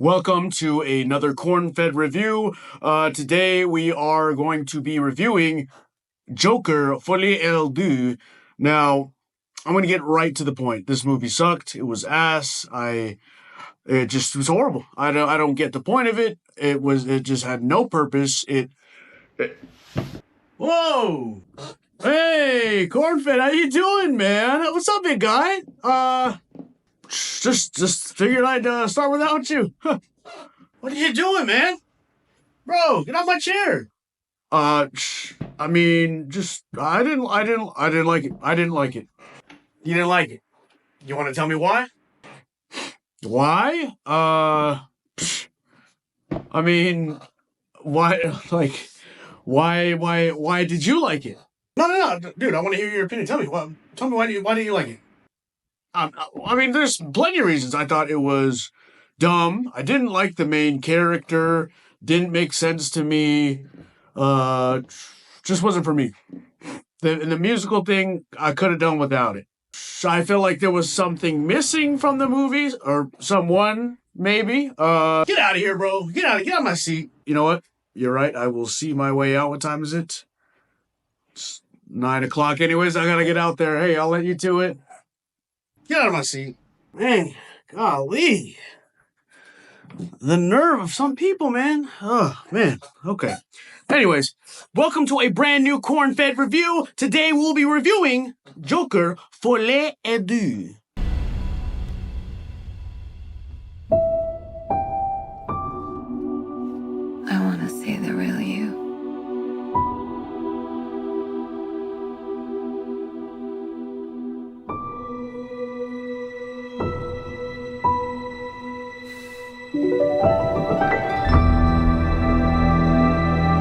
Welcome to another Cornfed review. Today we are going to be reviewing Joker, Folie Deux. Now, I'm going to get right to the point. This movie sucked. It was ass. It just was horrible. I don't get the point of it. It just had no purpose. Whoa! Hey, Cornfed, how you doing, man? What's up, big guy? Just figured I'd start without you. What are you doing, man? Bro, get off my chair. I mean, I didn't like it. I didn't like it. You didn't like it. You want to tell me why? Why? I mean, why, like, why did you like it? No, dude, I want to hear your opinion. Tell me why do you like it? I mean, there's plenty of reasons. I thought it was dumb. I didn't like the main character. Didn't make sense to me. Just wasn't for me. The musical thing, I could have done without it. I feel like there was something missing from the movies, or someone, maybe. Get out of here, bro. Get out of my seat. You know what? You're right. I will see my way out. What time is it? It's 9 o'clock anyways. I gotta get out there. Hey, I'll let you to it. Get out of my seat. Man, golly. The nerve of some people, man. Oh, man. Okay. Anyways, welcome to a brand new Cornfed review. Today we'll be reviewing Joker, Folie Deux. I want to see the real you.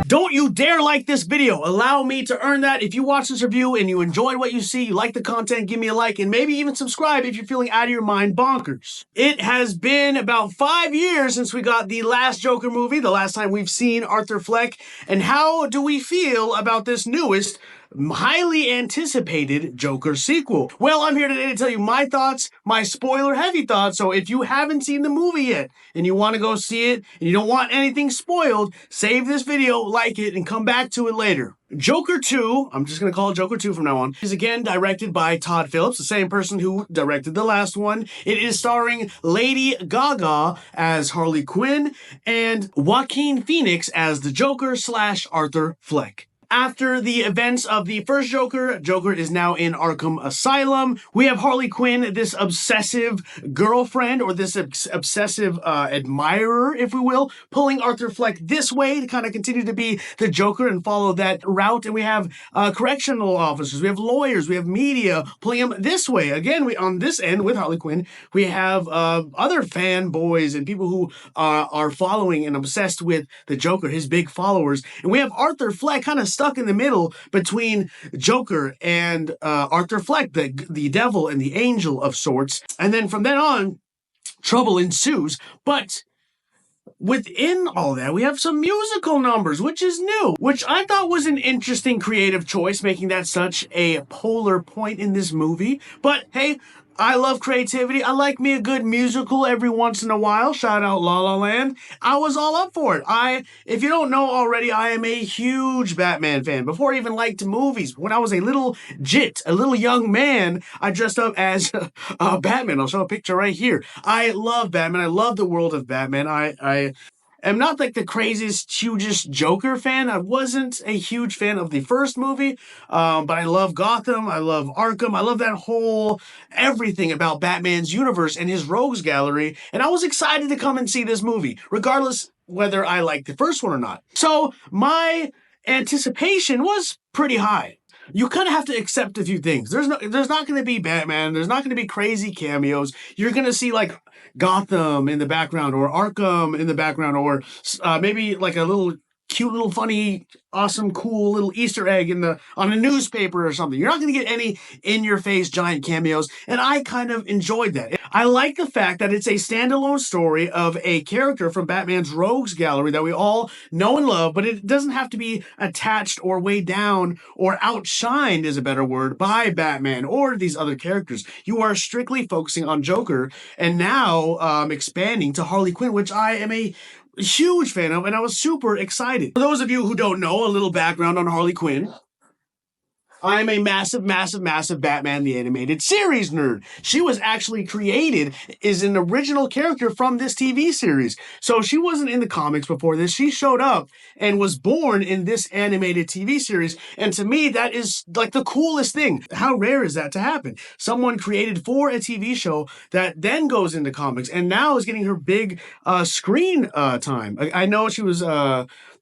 Don't you dare like this video. Allow me to earn that. If you watch this review and you enjoyed what you see, you like the content, give me a like, and maybe even subscribe if you're feeling out of your mind bonkers. It has been about 5 years since we got the last Joker movie, the last time we've seen Arthur Fleck, and how do we feel about this newest, highly anticipated Joker sequel? Well, I'm here today to tell you my thoughts, my spoiler-heavy thoughts, so if you haven't seen the movie yet, and you want to go see it, and you don't want anything spoiled, save this video, like it, and come back to it later. Joker 2, I'm just going to call it Joker 2 from now on, is again directed by Todd Phillips, the same person who directed the last one. It is starring Lady Gaga as Harley Quinn and Joaquin Phoenix as the Joker / Arthur Fleck. After the events of the first Joker, Joker is now in Arkham Asylum. We have Harley Quinn, this obsessive girlfriend, or this obsessive admirer, if we will, pulling Arthur Fleck this way to kind of continue to be the Joker and follow that route. And we have correctional officers, we have lawyers, we have media pulling him this way. Again, on this end with Harley Quinn, we have other fanboys and people who are following and obsessed with the Joker, his big followers. And we have Arthur Fleck kind of stuck in the middle between Joker and Arthur Fleck, the devil and the angel of sorts. And then from then on, trouble ensues. But within all that, we have some musical numbers, which is new, which I thought was an interesting creative choice, making that such a polar point in this movie. But hey, I love creativity. I like me a good musical every once in a while. Shout out La La Land. I was all up for it. If you don't know already, I am a huge Batman fan. Before I even liked movies, when I was a little young man, I dressed up as Batman. I'll show a picture right here. I love Batman. I love the world of Batman. I am not like the craziest, hugest Joker fan. I wasn't a huge fan of the first movie, but I love Gotham. I love Arkham. I love that whole everything about Batman's universe and his rogues gallery. And I was excited to come and see this movie, regardless whether I liked the first one or not. So my anticipation was pretty high. You kind of have to accept a few things. There's not going to be Batman. There's not going to be crazy cameos. You're going to see like Gotham in the background or Arkham in the background or maybe like a little cute little funny, awesome, cool little Easter egg on a newspaper or something. You're not going to get any in-your-face giant cameos, and I kind of enjoyed that. I like the fact that it's a standalone story of a character from Batman's Rogues Gallery that we all know and love, but it doesn't have to be attached or weighed down or outshined, is a better word, by Batman or these other characters. You are strictly focusing on Joker, and now expanding to Harley Quinn, which I am a huge fan of, and I was super excited. For those of you who don't know, a little background on Harley Quinn. I'm a massive, massive, massive Batman the Animated Series nerd. She was actually created as an original character from this TV series. So she wasn't in the comics before this. She showed up and was born in this animated TV series. And to me, that is like the coolest thing. How rare is that to happen? Someone created for a TV show that then goes into comics and now is getting her big screen time. I know she was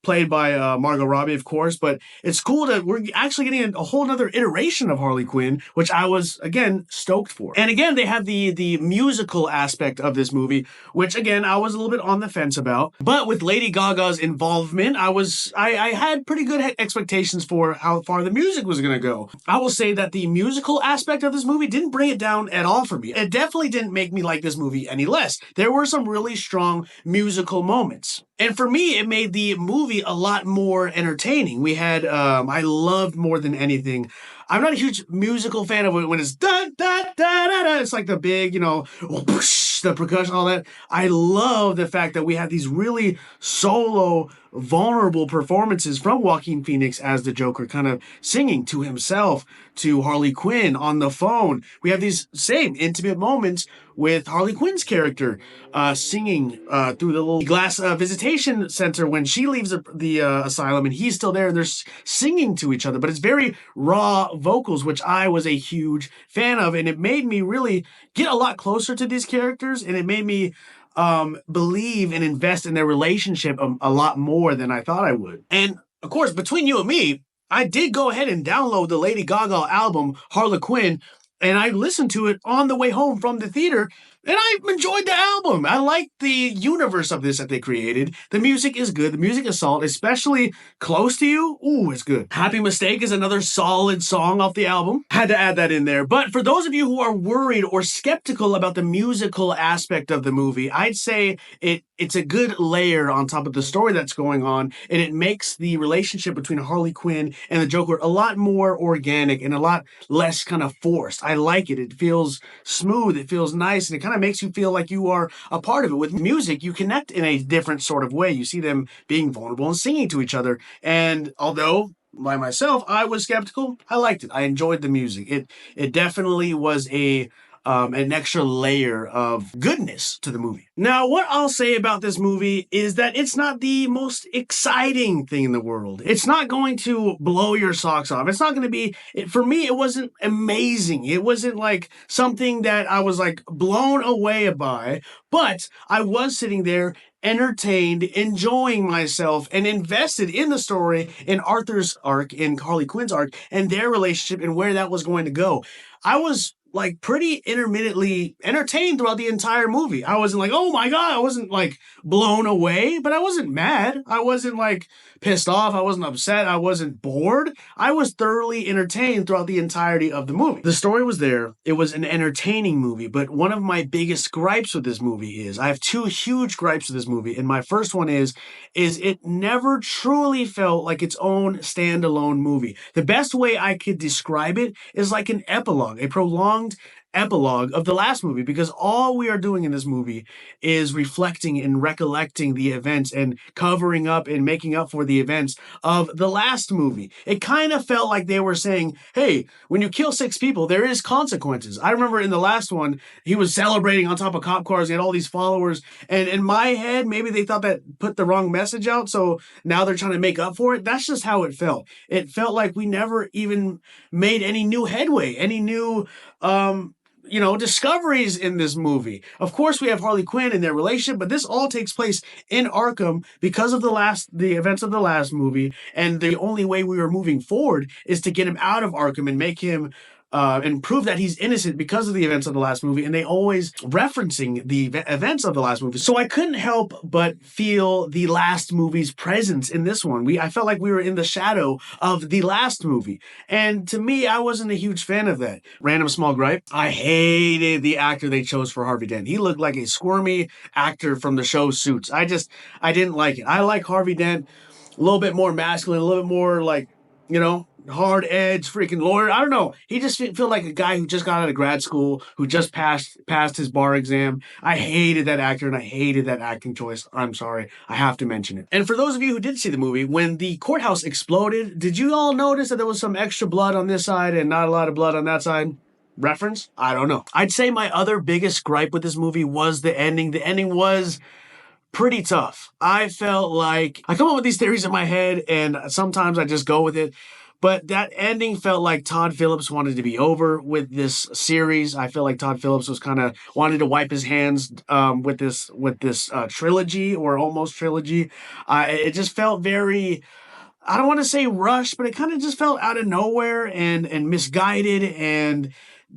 played by Margot Robbie, of course, but it's cool that we're actually getting a whole other iteration of Harley Quinn, which I was, again, stoked for. And again, they have the musical aspect of this movie, which, again, I was a little bit on the fence about. But with Lady Gaga's involvement, I had pretty good expectations for how far the music was going to go. I will say that the musical aspect of this movie didn't bring it down at all for me. It definitely didn't make me like this movie any less. There were some really strong musical moments. And for me, it made the movie a lot more entertaining. We had, I loved more than anything. I'm not a huge musical fan of it when it's da da da da da. It's like the big, whoosh, the percussion, all that. I love the fact that we had these really solo, vulnerable performances from Joaquin Phoenix as the Joker, kind of singing to himself, to Harley Quinn on the phone. We have these same intimate moments with Harley Quinn's character singing through the little glass visitation center when she leaves the asylum and he's still there and they're singing to each other. But it's very raw vocals, which I was a huge fan of, and it made me really get a lot closer to these characters, and it made me believe and invest in their relationship a lot more than I thought I would. And of course, between you and me, I did go ahead and download the Lady Gaga album, Harlequin, and I listened to it on the way home from the theater, and I enjoyed the album. I like the universe of this that they created. The music is good. The music is solid, especially Close to You. Ooh, it's good. Happy Mistake is another solid song off the album. Had to add that in there. But for those of you who are worried or skeptical about the musical aspect of the movie, I'd say it's a good layer on top of the story that's going on, and it makes the relationship between Harley Quinn and the Joker a lot more organic and a lot less kind of forced. I like it. It feels smooth. It feels nice, and it kind of makes you feel like you are a part of it. With music, you connect in a different sort of way. You see them being vulnerable and singing to each other. And although by myself, I was skeptical, I liked it. I enjoyed the music. It definitely was an extra layer of goodness to the movie. Now, what I'll say about this movie is that it's not the most exciting thing in the world. It's not going to blow your socks off. It's not going to be, for me, it wasn't amazing. It wasn't like something that I was like blown away by, but I was sitting there entertained, enjoying myself, and invested in the story, in Arthur's arc, in Harley Quinn's arc, and their relationship and where that was going to go. I was like pretty intermittently entertained throughout the entire movie. I wasn't like, oh my God, I wasn't like blown away, but I wasn't mad. I wasn't like pissed off. I wasn't upset. I wasn't bored. I was thoroughly entertained throughout the entirety of the movie. The story was there. It was an entertaining movie, but one of my biggest gripes with this movie is, I have two huge gripes with this movie, and my first one is it never truly felt like its own standalone movie. The best way I could describe it is like an epilogue, a prolonged epilogue of the last movie, because all we are doing in this movie is reflecting and recollecting the events and covering up and making up for the events of the last movie. It kind of felt like they were saying, hey, when you kill 6 people, there is consequences. I remember in the last one, he was celebrating on top of cop cars. He had all these followers. And in my head, maybe they thought that put the wrong message out, so now they're trying to make up for it. That's just how it felt. It felt like we never even made any new headway, any new discoveries in this movie. Of course, we have Harley Quinn and their relationship, but this all takes place in Arkham because of the events of the last movie, and the only way we were moving forward is to get him out of Arkham and make him and prove that he's innocent because of the events of the last movie, and they always referencing the events of the last movie. So I couldn't help but feel the last movie's presence in this one. I felt like we were in the shadow of the last movie, and to me, I wasn't a huge fan of that. Random small gripe: I hated the actor they chose for Harvey Dent. He looked like a squirmy actor from the show Suits. I didn't like it. I like Harvey Dent a little bit more masculine, a little bit more like, hard edge freaking lawyer. I don't know. He just feel like a guy who just got out of grad school, who just passed his bar exam. I hated that actor and I hated that acting choice. I'm sorry. I have to mention it. And for those of you who did see the movie, when the courthouse exploded, did you all notice that there was some extra blood on this side and not a lot of blood on that side? Reference? I don't know. I'd say my other biggest gripe with this movie was the ending. The ending was pretty tough. I felt like I come up with these theories in my head and sometimes I just go with it. But that ending felt like Todd Phillips wanted to be over with this series. I feel like Todd Phillips was kind of wanted to wipe his hands with this trilogy or almost trilogy. It just felt very, I don't want to say rushed, but it kind of just felt out of nowhere and misguided and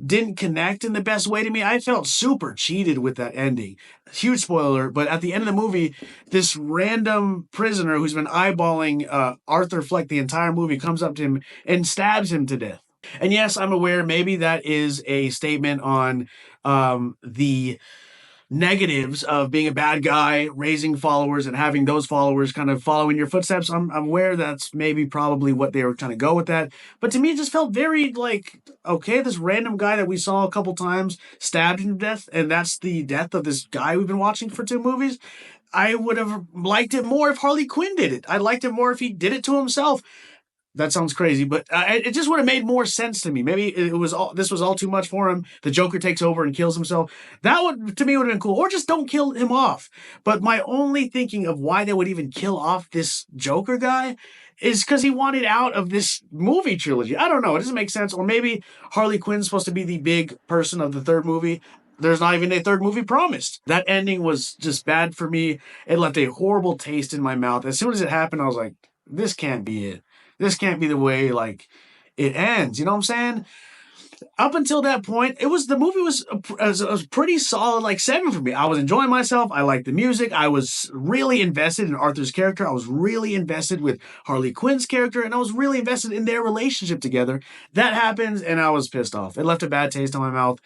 didn't connect in the best way to me. I felt super cheated with that ending. Huge spoiler, but at the end of the movie, this random prisoner who's been eyeballing Arthur Fleck the entire movie comes up to him and stabs him to death. And yes, I'm aware maybe that is a statement on the negatives of being a bad guy, raising followers, and having those followers kind of follow in your footsteps. I'm aware that's maybe probably what they were trying to go with that. But to me, it just felt very like, okay, this random guy that we saw a couple times stabbed him to death, and that's the death of this guy we've been watching for 2 movies. I would have liked it more if Harley Quinn did it. I liked it more if he did it to himself. That sounds crazy, but it just would have made more sense to me. Maybe this was all too much for him. The Joker takes over and kills himself. That would, to me, would have been cool. Or just don't kill him off. But my only thinking of why they would even kill off this Joker guy is because he wanted out of this movie trilogy. I don't know. It doesn't make sense. Or maybe Harley Quinn's supposed to be the big person of the third movie. There's not even a third movie promised. That ending was just bad for me. It left a horrible taste in my mouth. As soon as it happened, I was like, this can't be it. This can't be the way, like, it ends. You know what I'm saying? Up until that point, the movie was a pretty solid, like, 7 for me. I was enjoying myself. I liked the music. I was really invested in Arthur's character. I was really invested with Harley Quinn's character, and I was really invested in their relationship together. That happens, and I was pissed off. It left a bad taste in my mouth.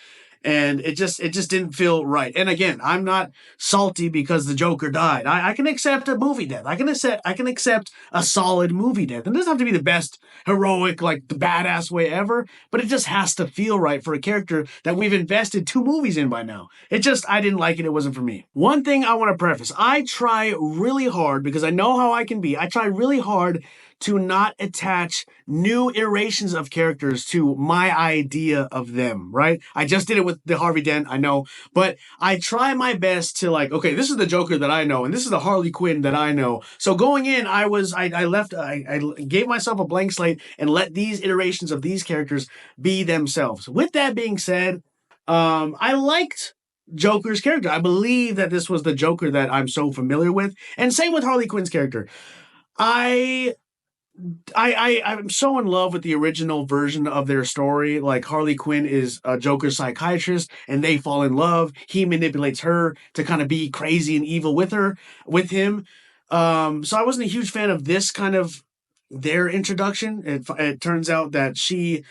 And it just didn't feel right. And again, I'm not salty because the Joker died. I can accept a movie death. I can accept a solid movie death. And it doesn't have to be the best heroic, like the badass way ever, but it just has to feel right for a character that we've invested 2 movies in by now. I didn't like it. It wasn't for me. One thing I want to preface, I try really hard because I know how I can be. I try really hard to not attach new iterations of characters to my idea of them, right? I just did it with the Harvey Dent, I know, but I try my best to like, okay, this is the Joker that I know, and this is the Harley Quinn that I know. So going in, I gave myself a blank slate and let these iterations of these characters be themselves. With that being said, I liked Joker's character. I believe that this was the Joker that I'm so familiar with, and same with Harley Quinn's character. I'm so in love with the original version of their story. Like Harley Quinn is a Joker's psychiatrist and they fall in love. He manipulates her to kind of be crazy and evil with him. So I wasn't a huge fan of this kind of their introduction. It turns out that she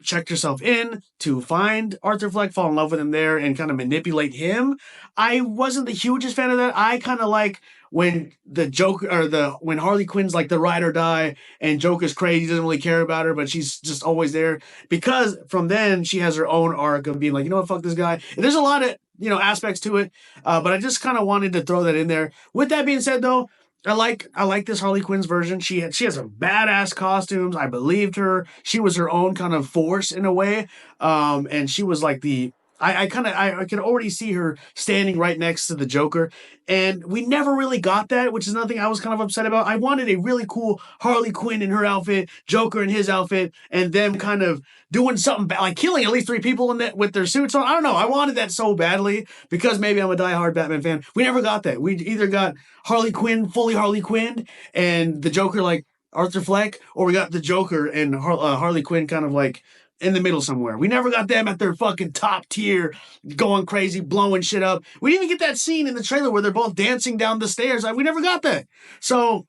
checked herself in to find Arthur Fleck, fall in love with him there, and kind of manipulate him. I wasn't the hugest fan of that. I kind of like when the Joker when Harley Quinn's like the ride or die and Joker's crazy, doesn't really care about her, but she's just always there, because from then she has her own arc of being like, you know what, fuck this guy. And there's a lot of aspects to it, but I just kind of wanted to throw that in there. With that being said, though, I like this Harley Quinn's version. She has some badass costumes. I believed her. She was her own kind of force in a way. And she was like I could already see her standing right next to the Joker. And we never really got that, which is nothing I was kind of upset about. I wanted a really cool Harley Quinn in her outfit, Joker in his outfit, and them kind of doing something like killing at least 3 people with their suits on. I don't know. I wanted that so badly because maybe I'm a diehard Batman fan. We never got that. We either got Harley Quinn, fully Harley Quinn, and the Joker like Arthur Fleck, or we got the Joker and Harley Quinn kind of like in the middle somewhere. We never got them at their fucking top tier, going crazy, blowing shit up. We didn't even get that scene in the trailer where they're both dancing down the stairs. We never got that. So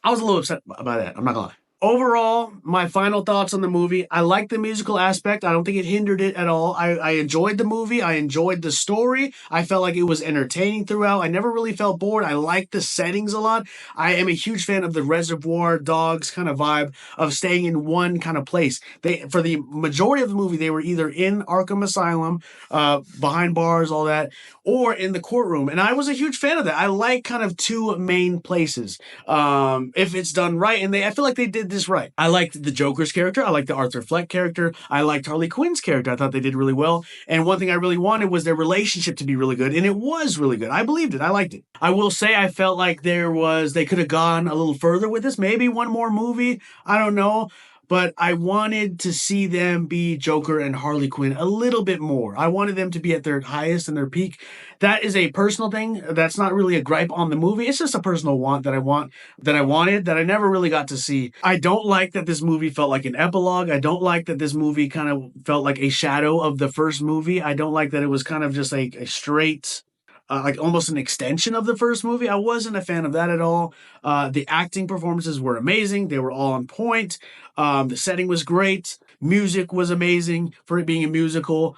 I was a little upset by that. I'm not gonna lie. Overall, my final thoughts on the movie. I like the musical aspect. I don't think it hindered it at all. I enjoyed the movie. I enjoyed the story. I felt like it was entertaining throughout. I never really felt bored. I liked the settings a lot. I am a huge fan of the Reservoir Dogs kind of vibe of staying in one kind of place. For the majority of the movie, they were either in Arkham Asylum, behind bars, all that, or in the courtroom. And I was a huge fan of that. I like kind of two main places. If it's done right, and I feel like they did this right. I liked the Joker's character. I liked the Arthur Fleck character. I liked Harley Quinn's character. I thought they did really well. And one thing I really wanted was their relationship to be really good, and it was really good. I believed it. I liked it. I will say I felt like they could have gone a little further with this. Maybe one more movie. I don't know. But I wanted to see them be Joker and Harley Quinn a little bit more. I wanted them to be at their highest and their peak. That is a personal thing. That's not really a gripe on the movie. It's just a personal want that I wanted that I never really got to see. I don't like that this movie felt like an epilogue. I don't like that this movie kind of felt like a shadow of the first movie. I don't like that it was kind of just like a straight like almost an extension of the first movie. I wasn't a fan of that at all. The acting performances were amazing. They were all on point. The setting was great. Music was amazing for it being a musical.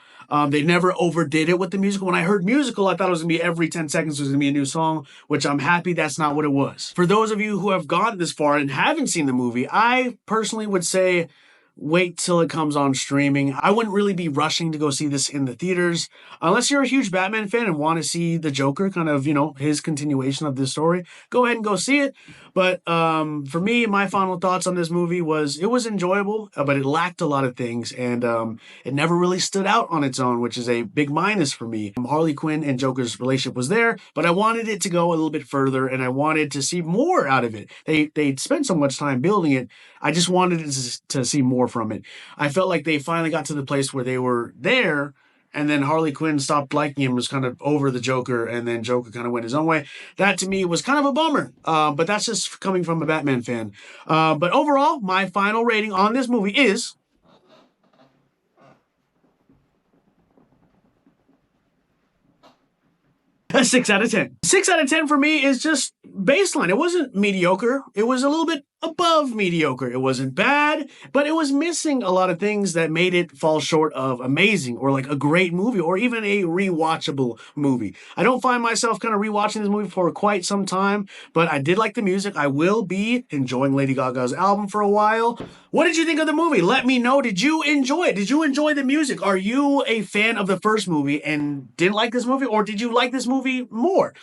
They never overdid it with the musical. When I heard musical, I thought it was going to be every 10 seconds was going to be a new song, which I'm happy that's not what it was. For those of you who have gotten this far and haven't seen the movie, I personally would say wait till it comes on streaming. I wouldn't really be rushing to go see this in the theaters unless you're a huge Batman fan and want to see the Joker, kind of, his continuation of this story. Go ahead and go see it. But for me, my final thoughts on this movie was it was enjoyable, but it lacked a lot of things, and it never really stood out on its own, which is a big minus for me. Harley Quinn and Joker's relationship was there, but I wanted it to go a little bit further, and I wanted to see more out of it. They'd spent so much time building it. I just wanted to see more from it. I felt like they finally got to the place where they were there, and then Harley Quinn stopped liking him, was kind of over the Joker, and then Joker kind of went his own way. That, to me, was kind of a bummer, but that's just coming from a Batman fan. But overall, my final rating on this movie is a 6 out of 10. 6 out of 10 for me is just baseline. It wasn't mediocre. It was a little bit above mediocre. It wasn't bad, but it was missing a lot of things that made it fall short of amazing or like a great movie or even a rewatchable movie. I don't find myself kind of rewatching this movie for quite some time, but I did like the music. I will be enjoying Lady Gaga's album for a while. What did you think of the movie? Let me know. Did you enjoy it? Did you enjoy the music? Are you a fan of the first movie and didn't like this movie, or did you like this movie more?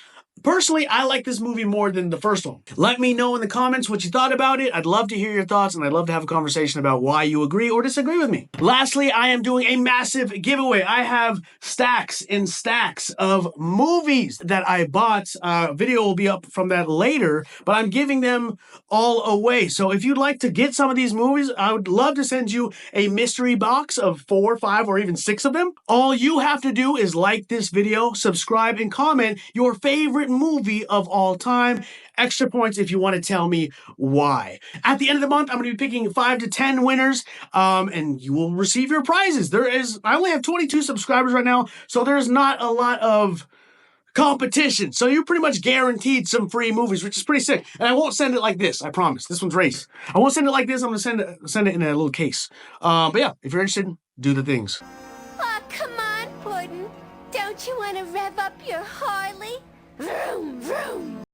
Personally, I like this movie more than the first one. Let me know in the comments what you thought about it. I'd love to hear your thoughts, and I'd love to have a conversation about why you agree or disagree with me. Lastly, I am doing a massive giveaway. I have stacks and stacks of movies that I bought. Video will be up from that later, but I'm giving them all away. So if you'd like to get some of these movies, I would love to send you a mystery box of 4, 5, or even 6 of them. All you have to do is like this video, subscribe, and comment your favorite movie of all time. Extra points if you want to tell me why. At the end of the month, I'm going to be picking 5 to 10 winners, and you will receive your prizes. I only have 22 subscribers right now, so there's not a lot of competition. So you're pretty much guaranteed some free movies, which is pretty sick. And I won't send it like this, I promise. This one's race. I won't send it like this. I'm going to send it in a little case. But yeah, if you're interested, do the things. Oh, come on, Puddin'. Don't you want to rev up your Harley? Vroom, vroom.